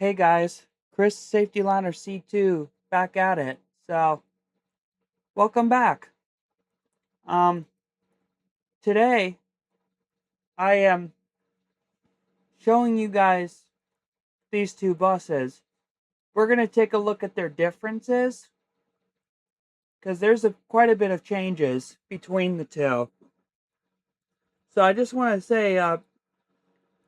Hey guys, Chris Safety-Liner C2 back at it. So, welcome back. Um, Today I am showing you guys these two buses. We're going to take a look at their differences because there's quite a bit of changes between the two. So I just want to say,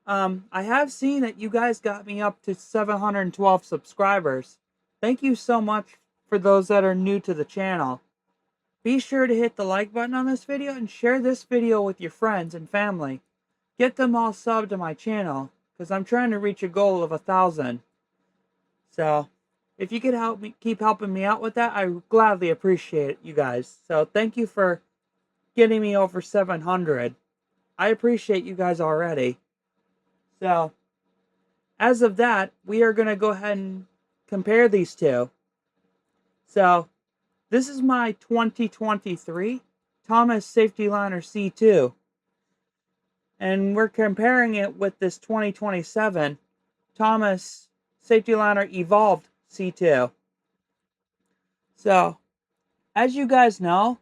I have seen that you guys got me up to 712 subscribers. Thank you so much for those that are new to the channel. Be sure to hit the like button on this video and share this video with your friends and family. Get them all subbed to my channel because I'm trying to reach a goal of 1,000. So, if you could help me, keep helping me out with that, I gladly appreciate it, you guys. So, thank you for getting me over 700. I appreciate you guys already. So, as of that, we are going to go ahead and compare these two. So, this is my 2023 Thomas Safety-Liner C2. And we're comparing it with this 2027 Thomas Safety-Liner Evolved C2. So, as you guys know,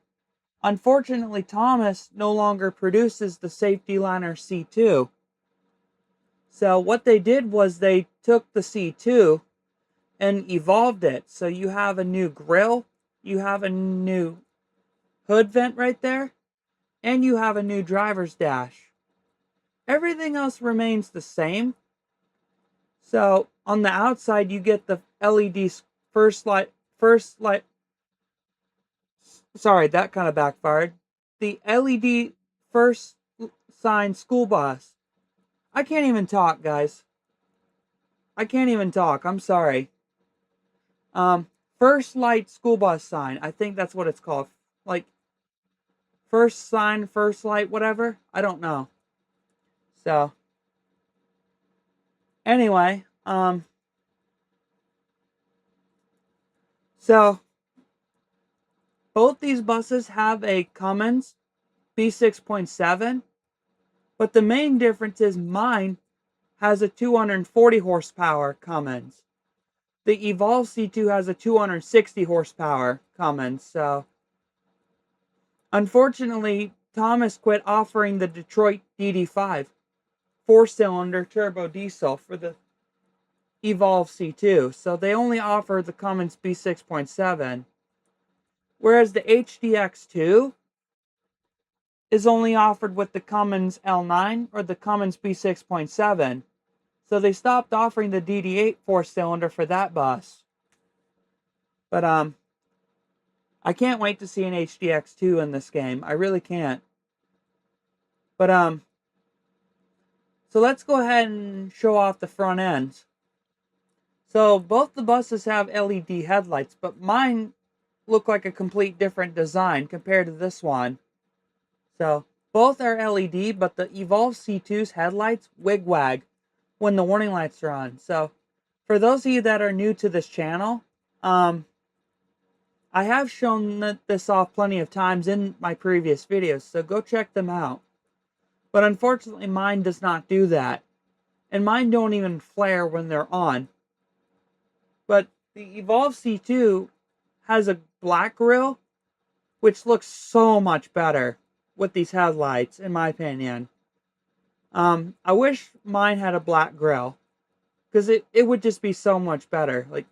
unfortunately Thomas no longer produces the Safety-Liner C2. So what they did was they took the C2 and evolved it. So you have a new grille, you have a new hood vent right there, and you have a new driver's dash. Everything else remains the same. So on the outside, you get the LED sorry, that kind of backfired. The LED first sign school bus. I can't even talk, guys. I can't even talk. I'm sorry. First light school bus sign. I think that's what it's called. Like, first sign, first light, whatever. I don't know. So, anyway, so both these buses have a Cummins B6.7, but the main difference is mine has a 240 horsepower Cummins. The Evolve C2 has a 260 horsepower Cummins, so unfortunately, Thomas quit offering the Detroit DD5 4-cylinder turbo diesel for the Evolve C2, so they only offer the Cummins B6.7, whereas the HDX2 is only offered with the Cummins L9 or the Cummins B6.7, so they stopped offering the DD8 4-cylinder for that bus. But I can't wait to see an HDX2 in this game. I really can't. But so let's go ahead and show off the front ends. So both the buses have LED headlights, but mine look like a complete different design compared to this one. So both are LED, but the Evolve C2's headlights wig-wag when the warning lights are on. So for those of you that are new to this channel, I have shown this off plenty of times in my previous videos, so go check them out. But unfortunately, mine does not do that. And mine don't even flare when they're on. But the Evolve C2 has a black grille, which looks so much better with these headlights, in my opinion. I wish mine had a black grille, because it would just be so much better. Like,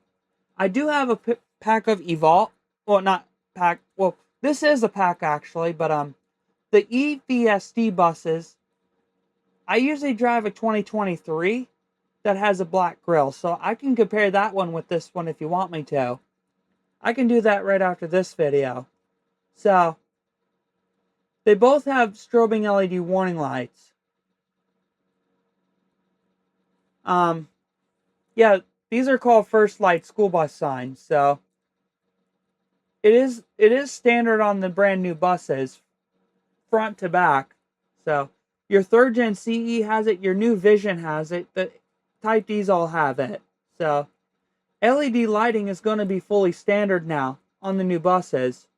I do have a pack of Evolve, well, not pack, well, this is a pack actually, but the EVSD buses, I usually drive a 2023 that has a black grille, so I can compare that one with this one if you want me to. I can do that right after this video. So, they both have strobing LED warning lights. Yeah, these are called first light school bus signs, so it is standard on the brand new buses, front to back. So your third gen CE has it, your new Vision has it, the Type Ds all have it. So LED lighting is going to be fully standard now on the new buses.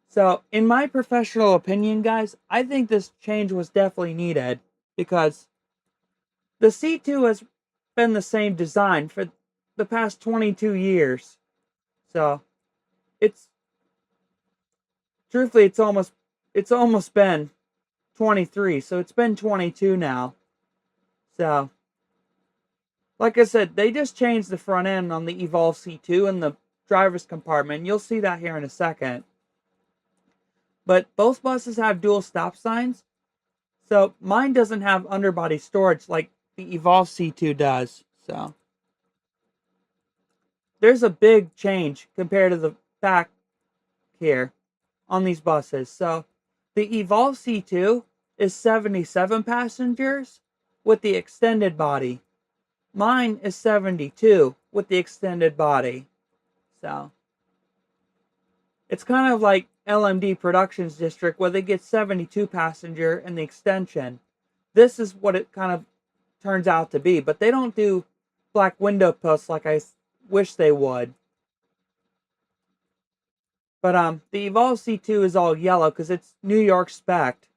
So in my professional opinion, guys, I think this change was definitely needed because the C2 has been the same design for the past 22 years. So it's truthfully it's almost been 23. So it's been 22 now. So like I said, they just changed the front end on the Evolve C2 in the driver's compartment. You'll see that here in a second. But both buses have dual stop signs. So mine doesn't have underbody storage like the Evolve C2 does. So there's a big change compared to the back here on these buses. So the Evolve C2 is 77 passengers with the extended body. Mine is 72 with the extended body. So it's kind of like LMD Productions District where they get 72 passenger and the extension. This is what it kind of turns out to be, but they don't do black window posts like I wish they would. But the Evolve C2 is all yellow because it's New York spec.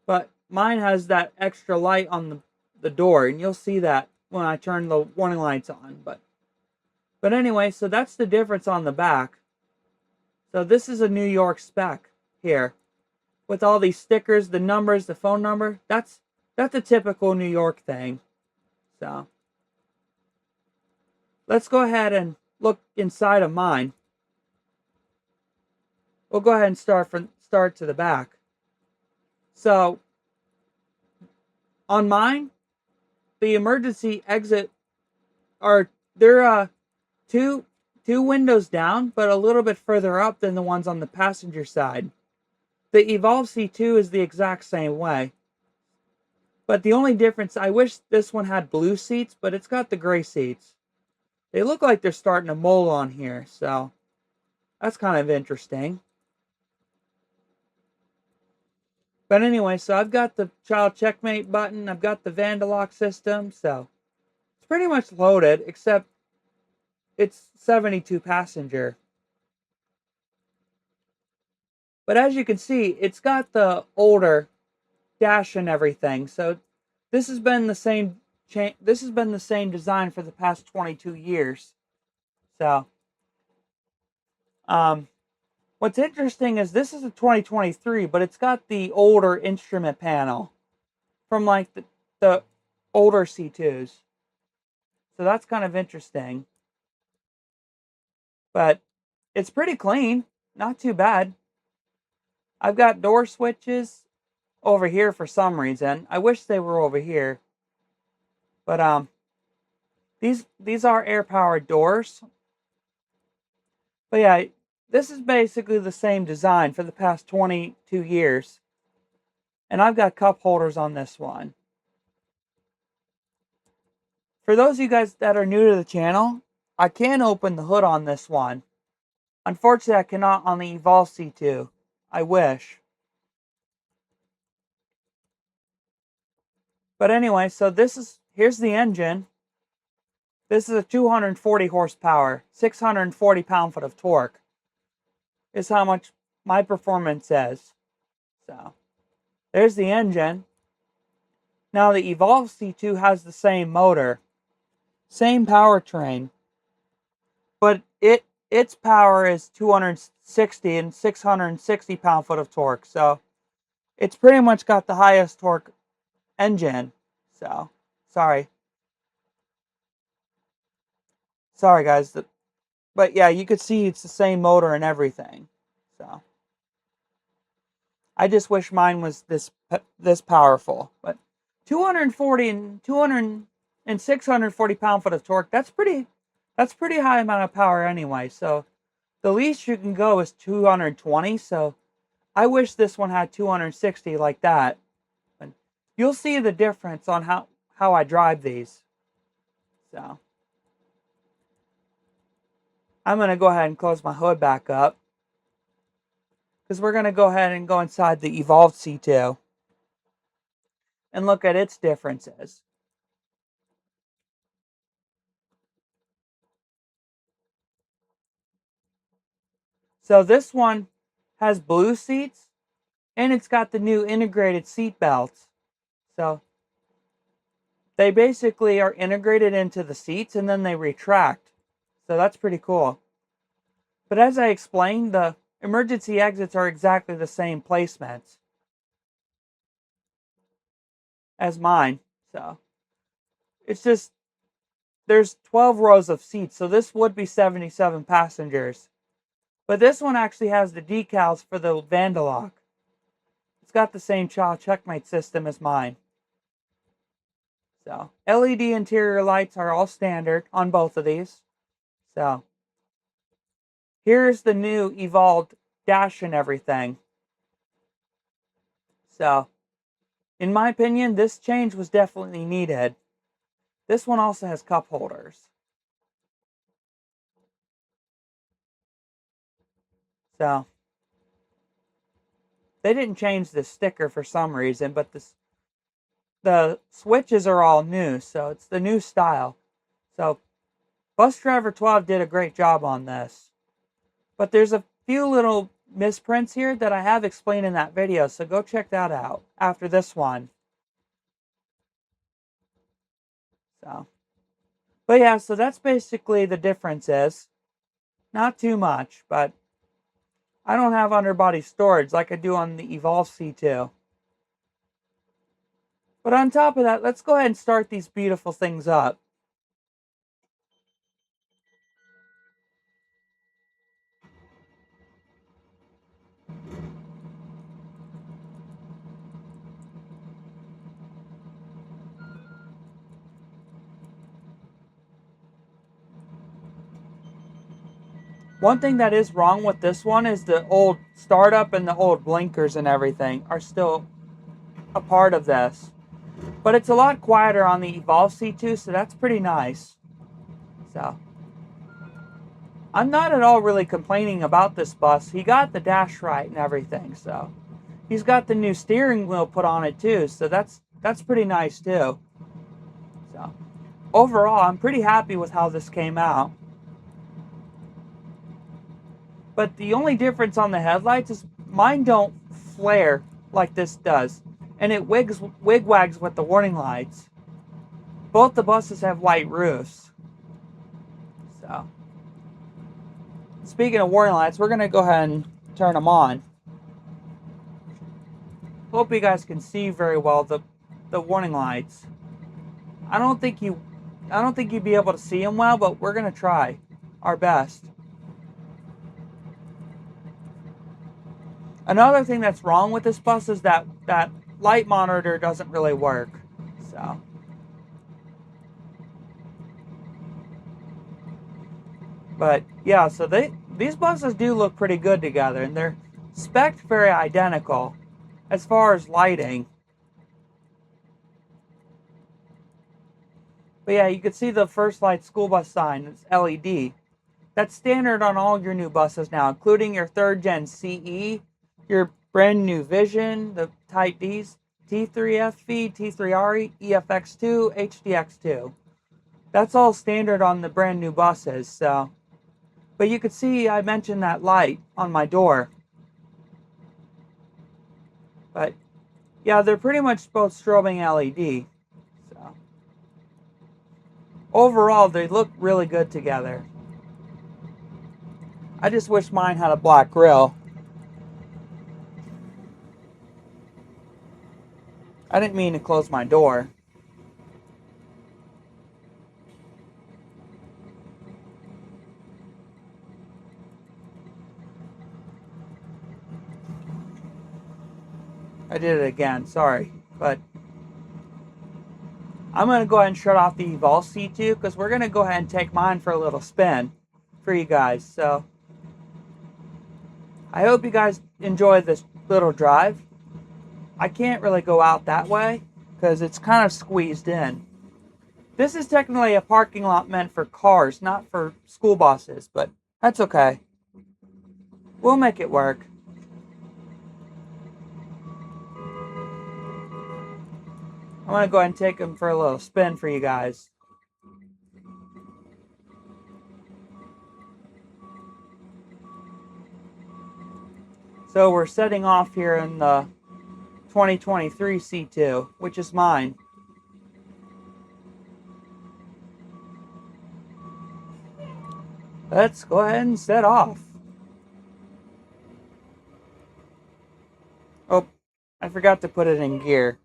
But mine has that extra light on the door, and you'll see that when I turn the warning lights on. But anyway, so that's the difference on the back. So this is a New York spec here. With all these stickers, the numbers, the phone number. That's a typical New York thing. So let's go ahead and look inside of mine. We'll go ahead and start to the back. So on mine, the emergency exit they're two windows down, but a little bit further up than the ones on the passenger side. The Evolve C2 is the exact same way. But the only difference, I wish this one had blue seats, but it's got the gray seats. They look like they're starting to mold on here, so that's kind of interesting. But anyway, so I've got the child checkmate button, I've got the Vandalock system, so it's pretty much loaded, except it's 72 passenger. But as you can see, it's got the older dash and everything. So this has been the same design for the past 22 years. So what's interesting is this is a 2023, but it's got the older instrument panel from like the older C2s. So that's kind of interesting. But it's pretty clean, not too bad. I've got door switches over here for some reason. I wish they were over here. But these are air powered doors. But yeah, this is basically the same design for the past 22 years. And I've got cup holders on this one. For those of you guys that are new to the channel, I can open the hood on this one. Unfortunately, I cannot on the Evolve C2. I wish. But anyway, so here's the engine. This is a 240 horsepower, 640 pound-foot of torque. Is how much my performance is. So, there's the engine. Now the Evolve C2 has the same motor, same powertrain, but its power is 260 and 660 pound-foot of torque. So, it's pretty much got the highest torque engine. So, sorry guys, but yeah, you could see it's the same motor and everything. So I just wish mine was this powerful. But 240 and 200 and 640 pound-foot of torque, that's pretty high amount of power anyway. So the least you can go is 220. So I wish this one had 260 like that. But you'll see the difference on how I drive these. So I'm going to go ahead and close my hood back up, because we're going to go ahead and go inside the Evolve C2 and look at its differences. So this one has blue seats, and it's got the new integrated seat belts. So they basically are integrated into the seats and then they retract. So that's pretty cool. But as I explained, the emergency exits are exactly the same placement as mine. So it's just, there's 12 rows of seats, so this would be 77 passengers. But this one actually has the decals for the Vandalock. It's got the same child checkmate system as mine. So LED interior lights are all standard on both of these. So here's the new evolved dash and everything. So in my opinion, this change was definitely needed. This one also has cup holders. So they didn't change the sticker for some reason, but the switches are all new, so it's the new style. So Bus Driver 12 did a great job on this. But there's a few little misprints here that I have explained in that video, so go check that out after this one. But yeah, so that's basically the differences. Not too much, but I don't have underbody storage like I do on the Evolve C2. But on top of that, let's go ahead and start these beautiful things up. One thing that is wrong with this one is the old startup and the old blinkers and everything are still a part of this. But it's a lot quieter on the Evolve C2, so that's pretty nice. So I'm not at all really complaining about this bus. He got the dash right and everything, so he's got the new steering wheel put on it too, so that's pretty nice too. So overall, I'm pretty happy with how this came out. But the only difference on the headlights is mine don't flare like this does, and it wig-wags with the warning lights. Both the buses have white roofs. So speaking of warning lights, we're gonna go ahead and turn them on. Hope you guys can see very well the warning lights. I don't think you'd be able to see them well, but we're gonna try our best. Another thing that's wrong with this bus is that light monitor doesn't really work. So but yeah, so these buses do look pretty good together, and they're spec'd very identical as far as lighting. But yeah, you can see the First Light school bus sign. It's LED. That's standard on all your new buses now, including your 3rd Gen CE, your brand new Vision, the Type Ds, T3FV, T3RE, EFX2, HDX2. That's all standard on the brand new buses. So, but you can see I mentioned that light on my door. But yeah, they're pretty much both strobing LED. So overall, they look really good together. I just wish mine had a black grille. I didn't mean to close my door. I did it again, sorry. But I'm going to go ahead and shut off the Evolve C2 because we're going to go ahead and take mine for a little spin for you guys. So I hope you guys enjoy this little drive. I can't really go out that way because it's kind of squeezed in. This is technically a parking lot meant for cars, not for school buses, but that's okay. We'll make it work. I'm going to go ahead and take them for a little spin for you guys. So we're setting off here in the 2023 C2, which is mine. Let's go ahead and set off. Oh, I forgot to put it in gear.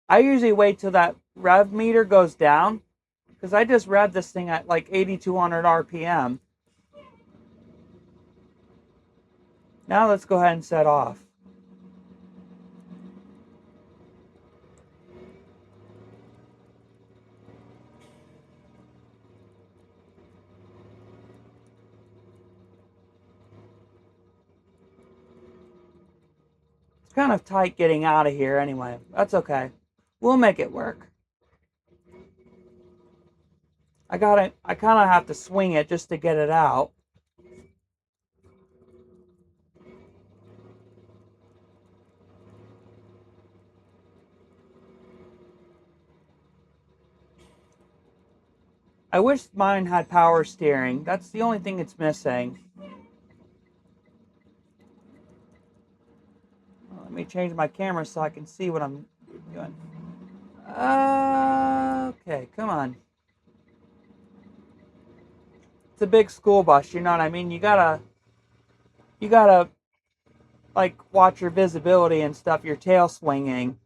I usually wait till that rev meter goes down, because I just rev this thing at like 8,200 RPM. Now let's go ahead and set off. It's kind of tight getting out of here anyway. That's okay. We'll make it work. I kind of have to swing it just to get it out. I wish mine had power steering. That's the only thing it's missing. Let me change my camera so I can see what I'm doing. Okay, come on. It's a big school bus, you know what I mean? You gotta like watch your visibility and stuff, your tail swinging.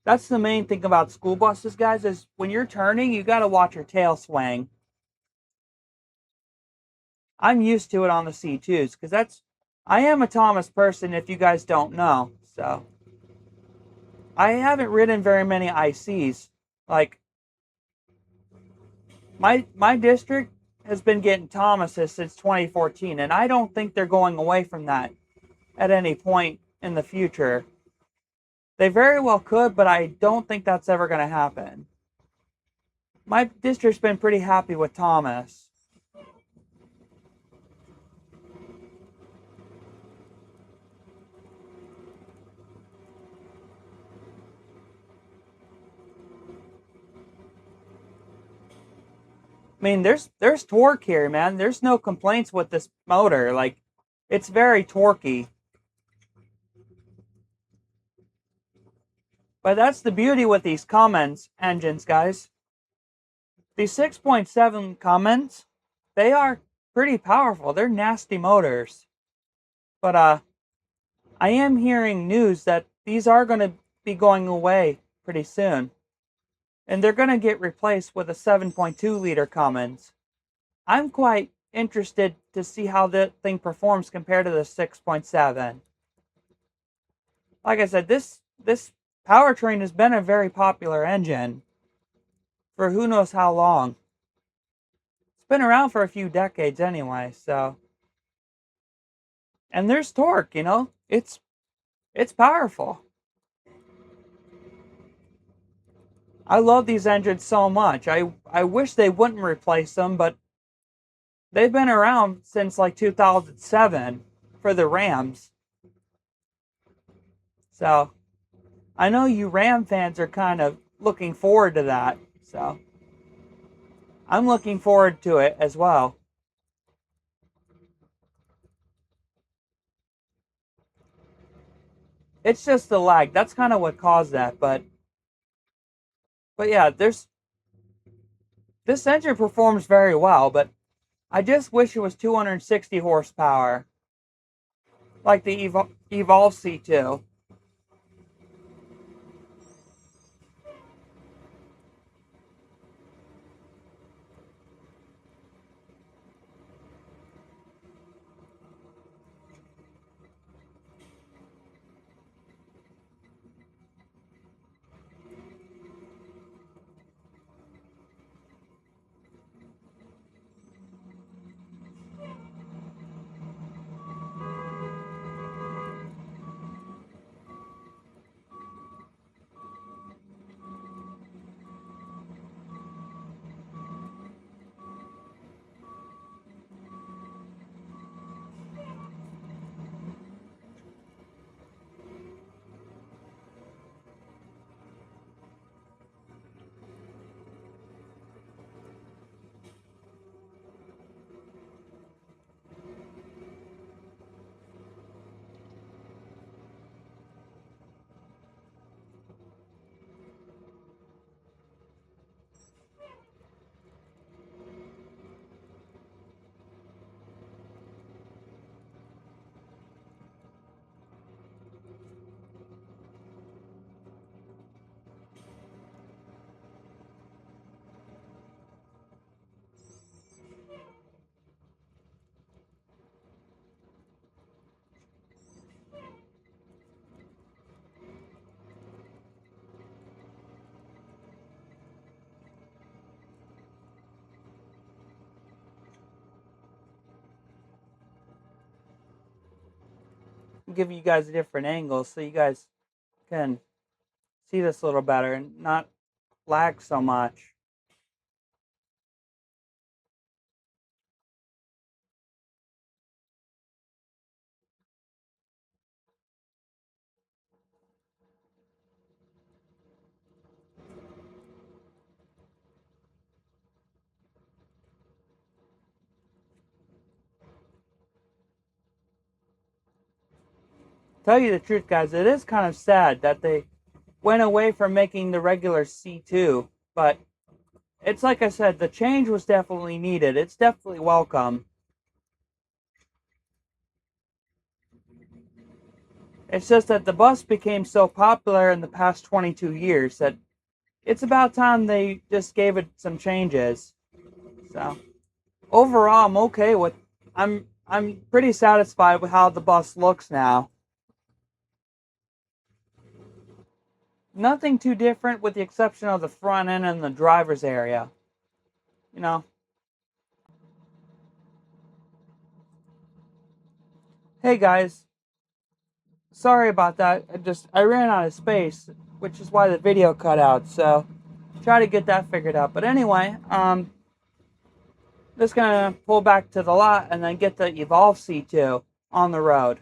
That's the main thing about school buses, guys, is when you're turning, you gotta watch your tail swing. I'm used to it on the C2s, because I am a Thomas person if you guys don't know. So I haven't ridden very many ICs. Like my district has been getting Thomases since 2014, and I don't think they're going away from that at any point in the future. They very well could, but I don't think that's ever going to happen. My district's been pretty happy with Thomas. I mean, there's torque here, man. There's no complaints with this motor. Like, it's very torquey. But that's the beauty with these Cummins engines, guys. These 6.7 Cummins, they are pretty powerful. They're nasty motors. But I am hearing news that these are going to be going away pretty soon. And they're going to get replaced with a 7.2 liter Cummins. I'm quite interested to see how that thing performs compared to the 6.7. Like I said, this powertrain has been a very popular engine for who knows how long. It's been around for a few decades anyway, so. And there's torque, you know? It's powerful. I love these engines so much. I wish they wouldn't replace them, but they've been around since like 2007 for the Rams. So, I know you Ram fans are kind of looking forward to that. So, I'm looking forward to it as well. It's just the lag. That's kind of what caused that, but yeah, this engine performs very well, but I just wish it was 260 horsepower like the Evolve C2. give you guys a different angle so you guys can see this a little better and not lag so much. Tell you the truth, guys, it is kind of sad that they went away from making the regular C2, but it's like I said, the change was definitely needed. It's definitely welcome. It's just that the bus became so popular in the past 22 years that it's about time they just gave it some changes. So overall, I'm okay with. I'm pretty satisfied with how the bus looks now. Nothing too different with the exception of the front end and the driver's area. You know. Hey guys, sorry about that. I ran out of space, which is why the video cut out. So try to get that figured out. But anyway, just gonna pull back to the lot and then get the Evolve C2 on the road.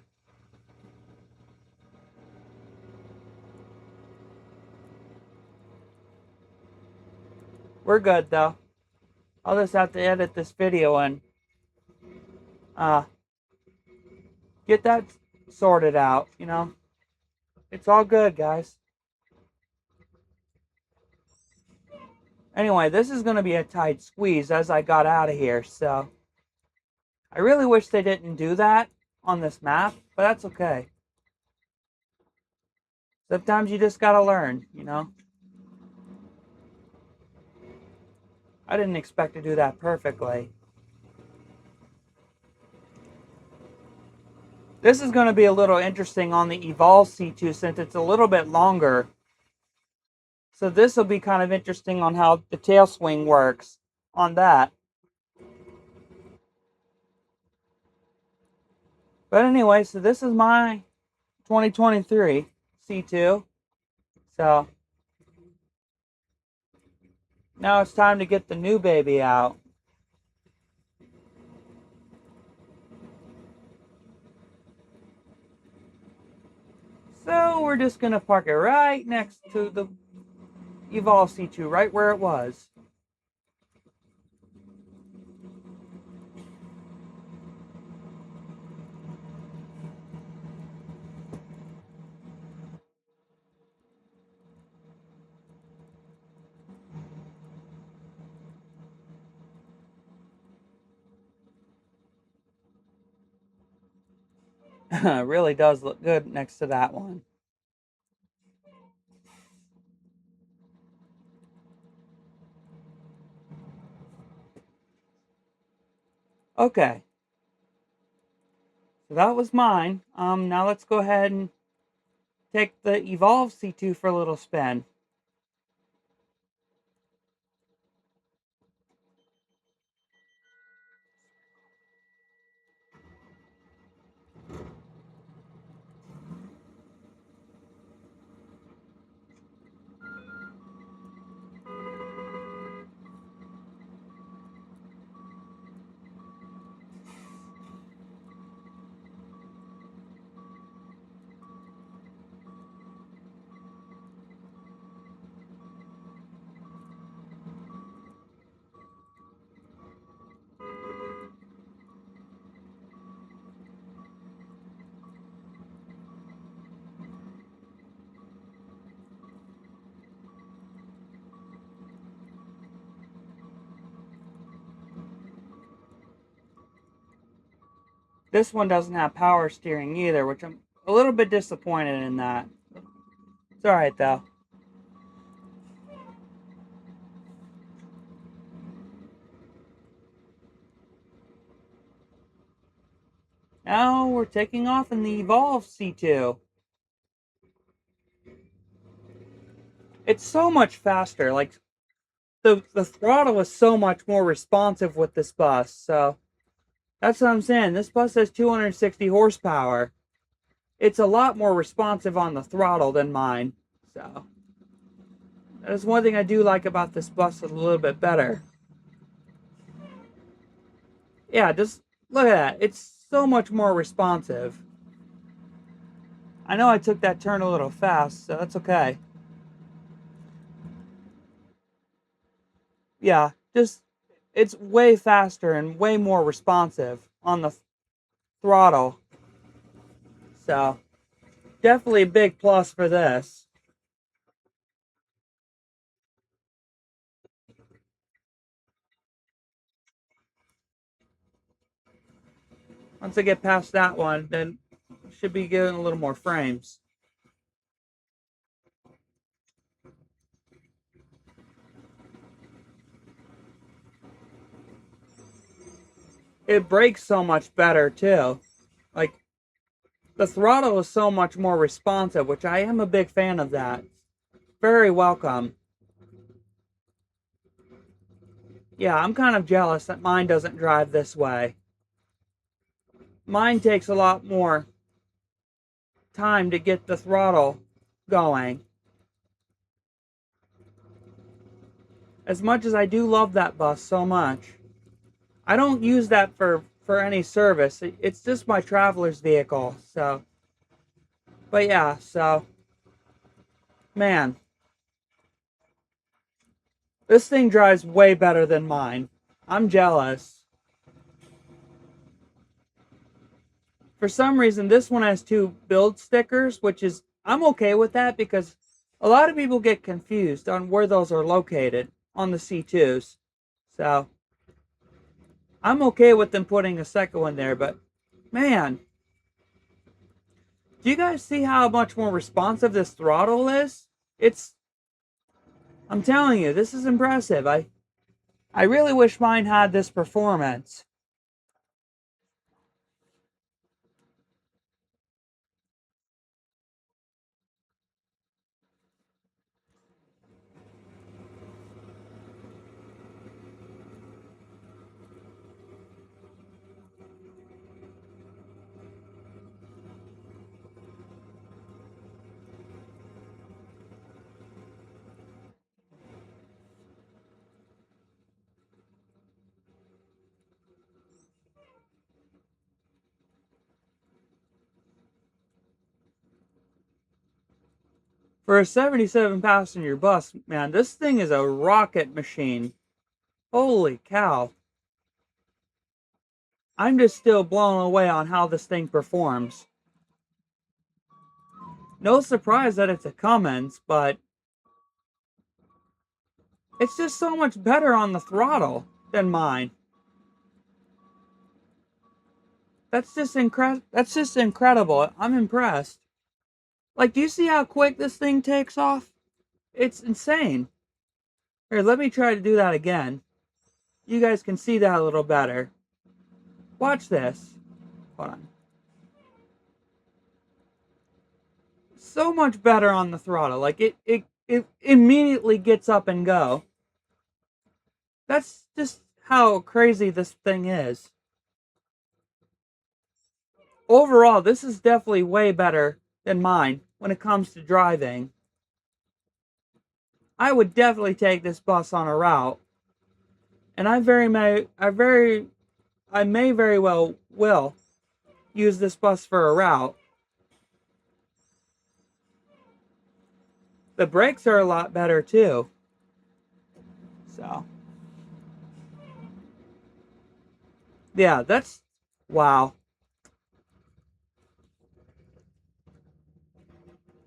We're good though. I'll just have to edit this video and uh, get that sorted out, you know. It's all good, guys. Anyway, this is going to be a tight squeeze as I got out of here, so I really wish they didn't do that on this map, but that's okay. Sometimes you just gotta learn, you know. I didn't expect to do that perfectly. This is going to be a little interesting on the Evolve C2 since it's a little bit longer. So this will be kind of interesting on how the tail swing works on that. But anyway, so this is my 2023 C2. So now it's time to get the new baby out. So we're just going to park it right next to the Evolve C2, right where it was. It really does look good next to that one. Okay. So that was mine. Now let's go ahead and take the Evolve C2 for a little spin. This one doesn't have power steering either, which I'm a little bit disappointed in that. It's alright though. Now we're taking off in the Evolve C2. It's so much faster. Like the throttle is so much more responsive with this bus. So that's what I'm saying. This bus has 260 horsepower. it's a lot more responsive on the throttle than mine. So that is one thing I do like about this bus a little bit better. Yeah, just look at that. It's so much more responsive. I know I took that turn a little fast, so that's okay. Yeah, just it's way faster and way more responsive on the throttle. So definitely a big plus for this. Once I get past that one, then should be getting a little more frames. It brakes so much better too. Like the throttle is so much more responsive, which I am a big fan of that. Very welcome. Yeah, I'm kind of jealous that mine doesn't drive this way. Mine takes a lot more time to get the throttle going. As much as I do love that bus so much, I don't use that for any service. It's just my traveler's vehicle. So, but yeah, so man, this thing drives way better than mine. I'm jealous. For some reason, this one has two build stickers, which is, I'm okay with that because a lot of people get confused on where those are located on the C2s. So I'm okay with them putting a second one there, but man, do you guys see how much more responsive this throttle is? It's, I'm telling you, this is impressive. I really wish mine had this performance. For a 77 passenger bus, man, this thing is a rocket machine. Holy cow. I'm just still blown away on how this thing performs. No surprise that it's a Cummins, but it's just so much better on the throttle than mine. That's just incredible. I'm impressed. Like, do you see how quick this thing takes off? It's insane. Here, let me try to do that again. You guys can see that a little better. Watch this. Hold on. So much better on the throttle. Like it immediately gets up and go. That's just how crazy this thing is. Overall, this is definitely way better than mine when it comes to driving. I would definitely take this bus on a route, and I may very well will use this bus for a route. The brakes are a lot better too. So, yeah, that's wow.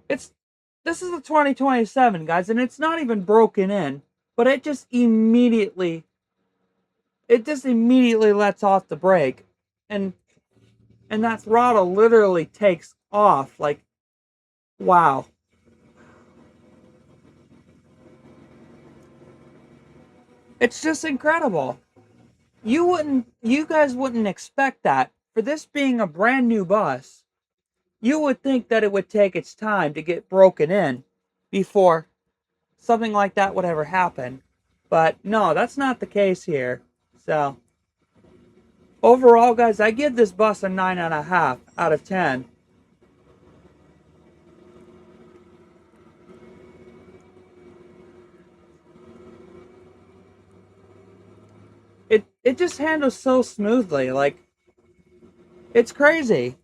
It's this is a 2027, guys, and it's not even broken in, but it just immediately lets off the brake, and that throttle literally takes off. Like, wow. It's just incredible. You guys wouldn't expect that. For this being a brand new bus, you would think that it would take its time to get broken in before something like that would ever happen. But no, that's not the case here. So, overall, guys, I give this bus a 9.5 out of 10. it just handles so smoothly. Like, it's crazy.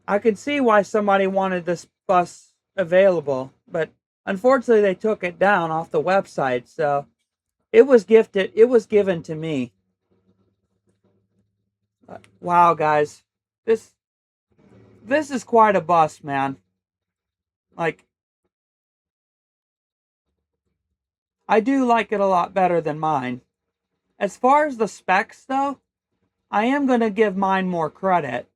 I could see why somebody wanted this bus available, but unfortunately they took it down off the website, so it was gifted, it was given to me. Wow, guys. This this is quite a bus, man. Like, I do like it a lot better than mine. As far as the specs though, I am going to give mine more credit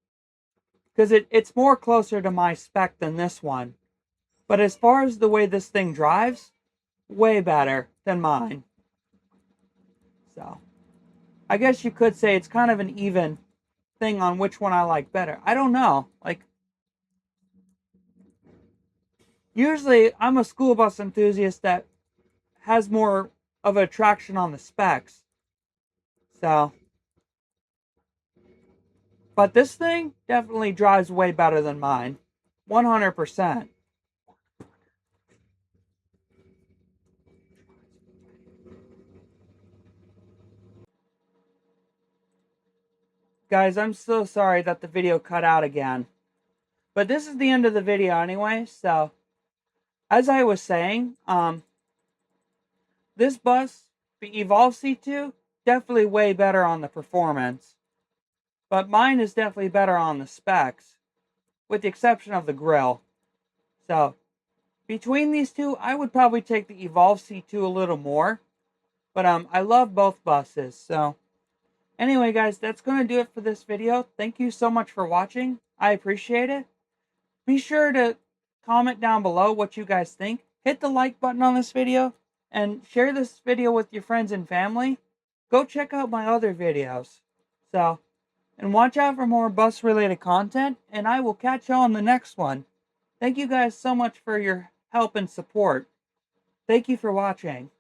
because it's more closer to my spec than this one. But as far as the way this thing drives, way better than mine. So, I guess you could say it's kind of an even thing on which one I like better. I don't know. Like, usually I'm a school bus enthusiast that has more of an attraction on the specs. So, but this thing definitely drives way better than mine. 100%. Guys, I'm so sorry that the video cut out again. But this is the end of the video anyway, so as I was saying, this bus, the Evolve C2, definitely way better on the performance. But mine is definitely better on the specs, with the exception of the grille. So, between these two, I would probably take the Evolve C2 a little more. But I love both buses, so anyway, guys, that's going to do it for this video. Thank you so much for watching. I appreciate it. Be sure to comment down below what you guys think. Hit the like button on this video and share this video with your friends and family. Go check out my other videos. So, and watch out for more bus related content, and I will catch you on the next one. Thank you guys so much for your help and support. Thank you for watching.